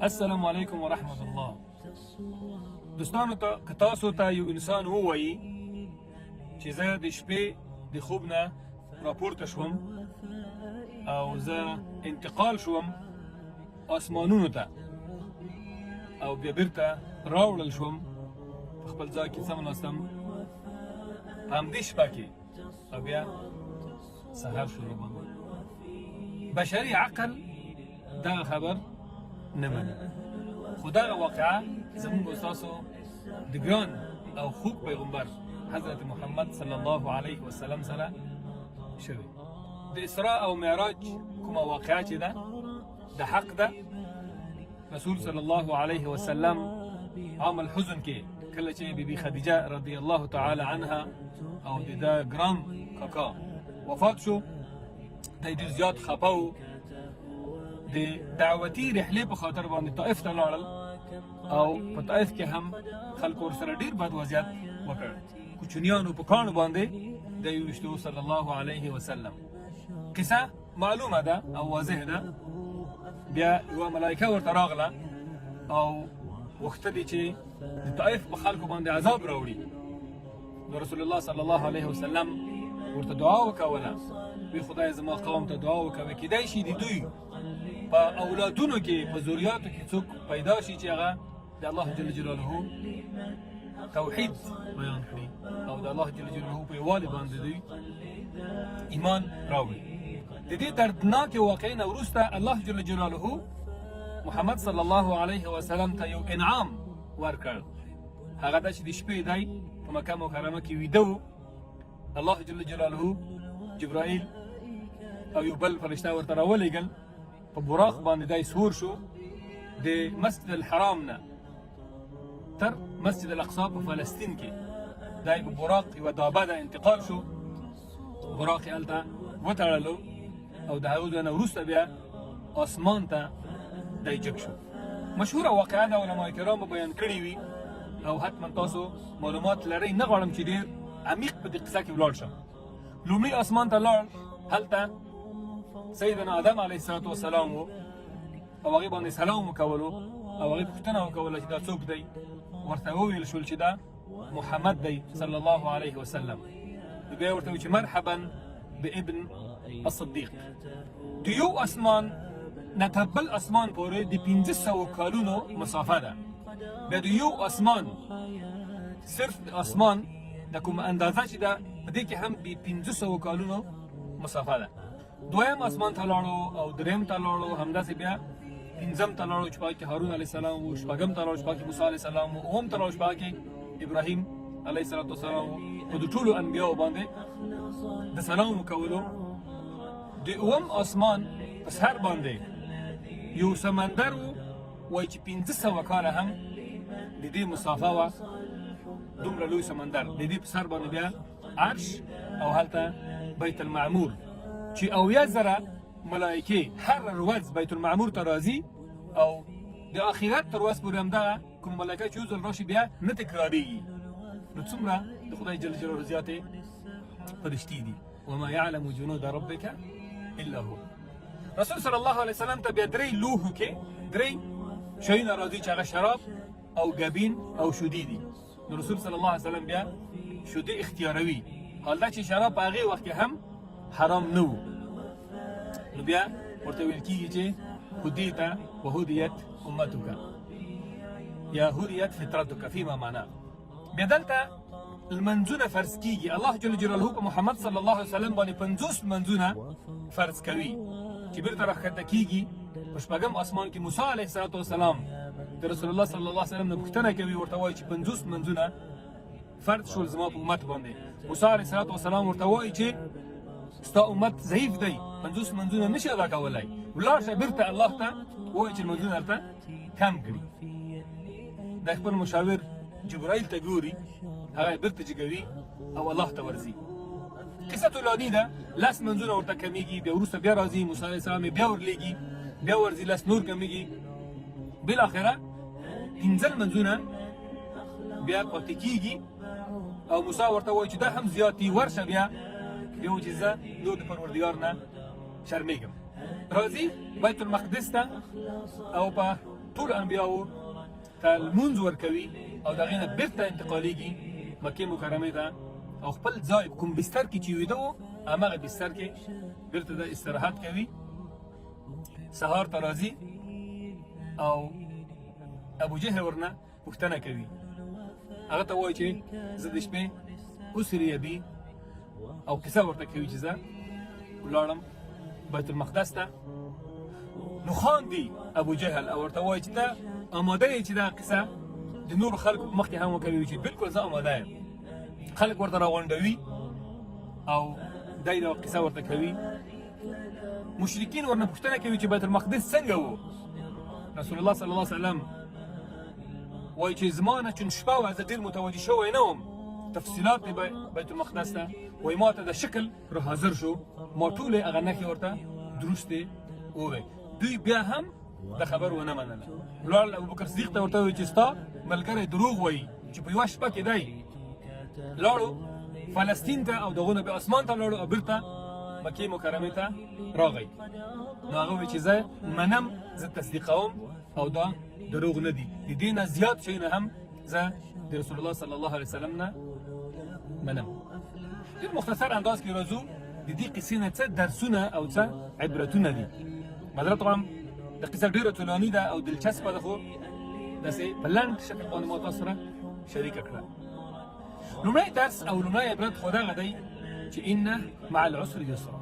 السلام علیکم ورحمت الله. دوستانو ته که تاسو ته یو انسان ووایي چې زه د شپې د خوب نه راپورته شوم او زه انتقال شوم اسمانونو ته او بیا بیرته راوړل شوم په خپل ځای کې څملاستم په همدې شپه کې او بیا سهار شروع بشري عقل دغه خبر نه مني، خو دغه واقعه زموږ ستاسو د ګران او خوږ پیغمبر حضرت محمد صلی الله علیه وسلم سره شوې. د اسراء او معراج کومه واقعه چې ده د حق ده. رسول صلی الله علیه وسلم عام الحزن کې کله چې بیبي خدیجه رضی الله تعالی عنها او د ده ګران کاکا وفات شو، دی ډېر زیات خفه و. د دعوتي رحلې په خاطر باندې طائف ته لاړل او په طائف کې هم خلکو ورسره ډېر بد وضعیت وکړ. کوچنیانو په کاڼو باندې د ویشتو صلی الله علیه وسلم. قصه معلومه ده او واضح ده. بیا یوه ملایکه ورته راغله او غوښتلې چې د طائف په خلکو باندې عذاب راوړي. نو رسول الله صلی الله علیه وسلم ورته دعا وکوله، وی خدای زما قوم ته دعا وکوي کیدای شي د دوی په اولادونو کې په ذریاتو کې څوک پیدا شي چې هغه د الله جل جلاله توحید بیان کړي او د الله جل جلاله په یووالي باندې دوی ایمان راوړي. د دې دردناکې واقعې نه وروسته الله جل جلاله محمد صلی الله علیه وسلم ته یو انعام ورکړ. هغه دا چې د شپې دی په مکه مکرمه کې ویده و. الله جل جلاله جبرائیل او یو بل فرشته ورته راولېږل. په براق باندې دی سور شو د مسجد الحرام نه تر مسجد الاقصی په فلسطین کې. دی په براق یوه دابه ده انتقال شو، براق یې هلته وتړلو او د هغو نه وروسته بیا اسمان ته دی جګ شو. مشهوره واقعه ده، علما کرامو بیان کړې وي او حتما تاسو معلومات لرئ. نه غواړم چې ډېر عمیق په دې قصه کې ولاړ شم. لومړي اسمان ته لاړ، هلته سیدنا آدم علیه السلام و او هغې باندې سلام وکولو او هغې پوښتنه وکوله چې دا څوک دی. ورته وویل شول چې دا محمد دی صلی الله علیه وسلم. نو بیا ورته وویل چې مرحبا بابن الصدیق. د یو اسمان نه تر بل اسمان پورې د 500 کالونو مسافه ده. بیا د یو اسمان صرف د اسمان د کومه اندازه چې ده په دې کې هم د 500 کالونو مسافه ده. دویم اسمان ته لاړو او دریم ته لاړو، همداسې بیا پنځم ته لاړو چې په هغې کې هارون علیه السلام و، شپږم ته لاړو چې په هغې کې موسی علیه السلام و، اووم ته لاړو چې په هغې کې ابراهیم علیه السلام و. خو د ټولو انبیاو باندې د سلام وکولو. د اووم اسمان په سر باندې یو سمندر و، وایي چې 500 کاله هم د دې مسافه وه. دومره لوی سمندر د دې په سر باندې بیا عرش او هلته بیت المعمور چې 80,000 ملایکې هر ورځ بیت المعمور ته راځي او د آخرت تر ورځ پورې همدغه کوم ملایکه چې یو ځل راشي بیا نه تکرارېږي. نو څومره د خدای جل جلاله زیاتې فرشتې دي. وما یعلم جنود ربک الا هو. رسول صلی الله علیه وسلم ته بیا درې لوښو کې درې شیونه راځي چې هغه شراب او ګبین او شودې دي. نو رسول صلی الله علیه وسلم بیا شودې اختیاروي، حال دا چې شراب په هغې وخت کې هم حرام نه و. نو بیا ورته ویل کېږي چې هدیت وهدیت امتک یا هدیت فطرتک فیما معنا. بیا دلته لمنځونه فرض کېږي. الله جل جلاله په محمد صلی الله علیه وسلم باندې 50 لمنځونه فرض کوي چې بیرته راښکته کېږي. په شپږم اسمان کې موسی علیه السلام د رسول الله صلی الله علیه وسلم نه پوښتنه کوي، ورته وایي چې 50 لمنځونه فرض شول زما په امت باندې. موسی علیه السلام ورته وایي چې ستا امت ضعیف دی، 50 منځونه نشي ادا کولی، ولاړ شه بیرته الله ته ووایي چې لمنځونه درته کم کړي. د خپل مشاور جبرائیل ته ګوري، هغه بیرته جګوي او الله ته ورځي. قصه طولاني ده، 10 منځونه ورته کمیږي، بیا وروسته بیا راځي موسی علیه السلام بیا ورلیږي، بیا ورځي 10 نور کمیږي، بالاخره 15 منځونه بیا پاتې کېږي او موسی ورته وایي چې دا هم زیات دي، ورشه بیا یو چې زه نور د پروردګار نه شرمېږم. راځي بیت المقدس ته او په ټول انبیاو ته لمونځ ورکوي او د هغې نه بېرته انتقالېږي مکې مکرمې ته او خپل ځای کوم بستر کې چې ویده و هماغه بستر کې بېرته د استراحت کوي. سهار ته راځي او ابو جهل ورنه پوښتنه کوي، هغه ته وایي چې زه د شپې اسري بي او کیسه ورته کوي چې زه ولاړم بیت المقدس ته. نو خاندي ابو جهل او ورته وایي چې ته آماده یې چې دا قصه د نورو خلکو په مخکې هم وکوي، چې بالکل زه آماده یم. خلک ورته راغونډوي او دی دا قصه ورته کوي. مشرکین ورنه پوښتنه کوي چې بیت المقدس څنګه و؟ رسول الله صلی الله علیه وسلم وایي چې زما نه چون شپه وه زه ډېر متوجه شوی نه وم تفصیلات د بیت المقدس ته، وایي ما ته د شکل را حاضر شو، ما ټولې هغه نښې ورته درستې وویل. دوی بیا هم د خبر ونه منله. ولاړل ابوبکر صدیق ته ورته وویل چې ستا ملګری دروغ وایي چې په یوه شپه کې دی. لاړو فلسطین ته او دغونه بیا اسمان ته لاړو او بېرته مکې مکرمې ته راغی. نو هغه وایي چې زه منم، زه تصدیقوم او دا دروغ نه دي. د دې نه زیات شی نه هم زه د رسول الله صلی الله علیه وسلم نه منم. ډېر مختصر انداز کې راځو د دې قصې نه څه درسونه او څه عبرتونه دي. مدره طبعا د قصه ډېره طولاني ده او دلچسپه ده، خو داسې په لنډ شکل باندې ما تاسو سره شریکه کړه. لومړی درس او لومړی عبرت خو دغه دی چې ان مع العسر یسرا.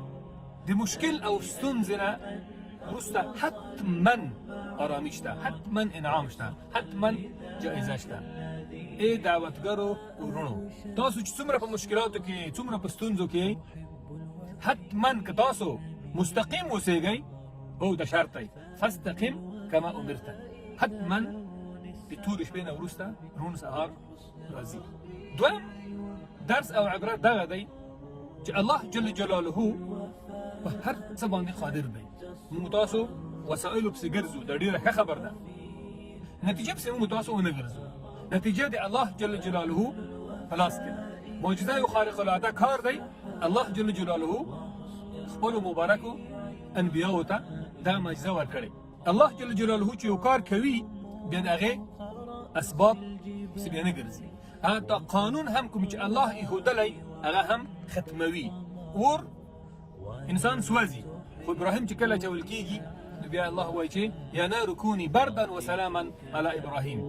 د مشکل او ستونزې نه وروسته حتما آرامي شته، حتما انعام شته، حتما جایزه شته. ای دعوتګرو ورونو، تاسو چې څومره په مشکلاتو کې، څومره په ستونزو کې، حتما که تاسو مستقیم اوسېږئ او د شرط دی فاستقم کما امرت، حتما د تورې شپې نه وروسته روڼ سهار راځي. دویم درس او عبرت دغه دی چې الله جل جلاله په هر څه باندې قادر دی. موږ تاسو وسایلو پسې ګرځو، دا ډېره ښه خبر ده. نتیجه پسې موږ تاسو ونه ګرځو، نتیجه د الله جل جلاله په لاس کې ده. معجزه یو خارق العاده کار دی. الله جل جلاله خپلو مبارکو انبیاو ته دغه معجزه ورکړې. الله جل جلاله چې یو کار کوي بیا د هغې اسباب پسې بیا نه ګرځي. حتی قانون هم کوم چې الله ایښودلی هغه هم ختموي. اور انسان سوځي، خو ابراهیم چې کله چول کېږي نو بیا الله وایي چې یا نار کوني بردا وسلاما علی ابراهیم.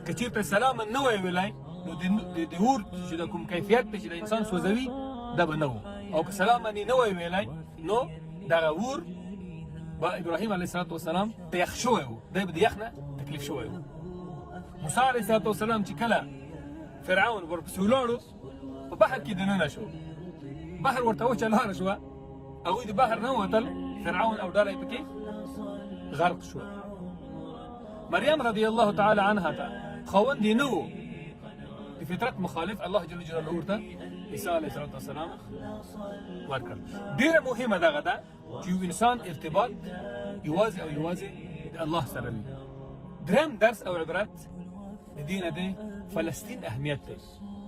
که چېرته سلاما نه وای ویلی نو د اور چې د کوم کیفیت دی چې د انسان سوځوي دا به نه و، او که سلاما نه وای ویلی نو دغه اور به ابراهیم علیه السلام ته یخ شوی و، دی به د یخ نه تکلیف شوی و. موسی علیه السلام چې کله فرعون ورپسې ولاړو په بحر کې دننه شو، بحر ورته وچه لاره شوه، هغوی د بحر نه ووتل، فرعون او ډله یې پکې غرق شو. مریم رضی الله تعالی عنها ته خاوند یې نه و، د فطرت مخالف الله جل جلاله ورته عیسی علیه السلام ورکړ. ډېره مهمه دغه ده چې یو انسان ارتباط یوازې او یوازې د الله سره وي. دریم درس او عبرت د دې نه دی فلسطین اهمیت دی،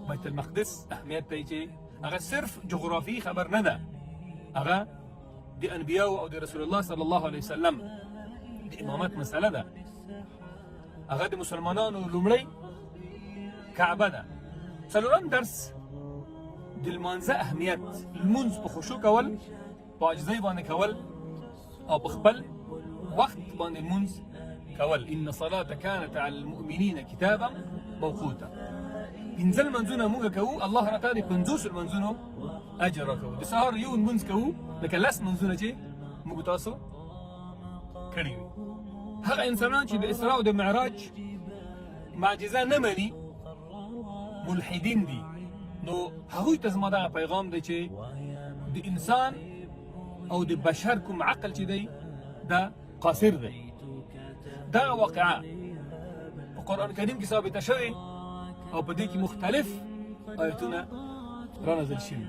بیت المقدس اهمیت دی چې هغه صرف جغرافي خبر نه ده، هغه د انبیاو او د رسول الله صلی الله علیه وسلم د امامت مسله ده. هغه د مسلمانانو لومړی کعبه ده. څلورم درس د لمانځه اهمیت، لمونځ په خشوع کول، په عاجزۍ باندې کول او په خپل وخت باندې لمونځ کول. ان صلاة كانت على المؤمنین کتابا موقوتا. پنځه لمونځونه موږ کوو، الله راته د 50 لمونځونو اجر راکوي. د سهار یو لمونځ کوو لکه 10 لمونځونه چې موږ تاسو کړي وي. هغه انسانان چې د اسراء او د معراج معجزه نه مني ملحدین دي، نو هغوی ته زما دغه پیغام دی چې د انسان او د بشر کوم عقل چې دی دا قاصر دی. دغه واقعه په قرآن کریم کې ثابته شوې او په دې کې مختلف آیتونه را نازل شوي.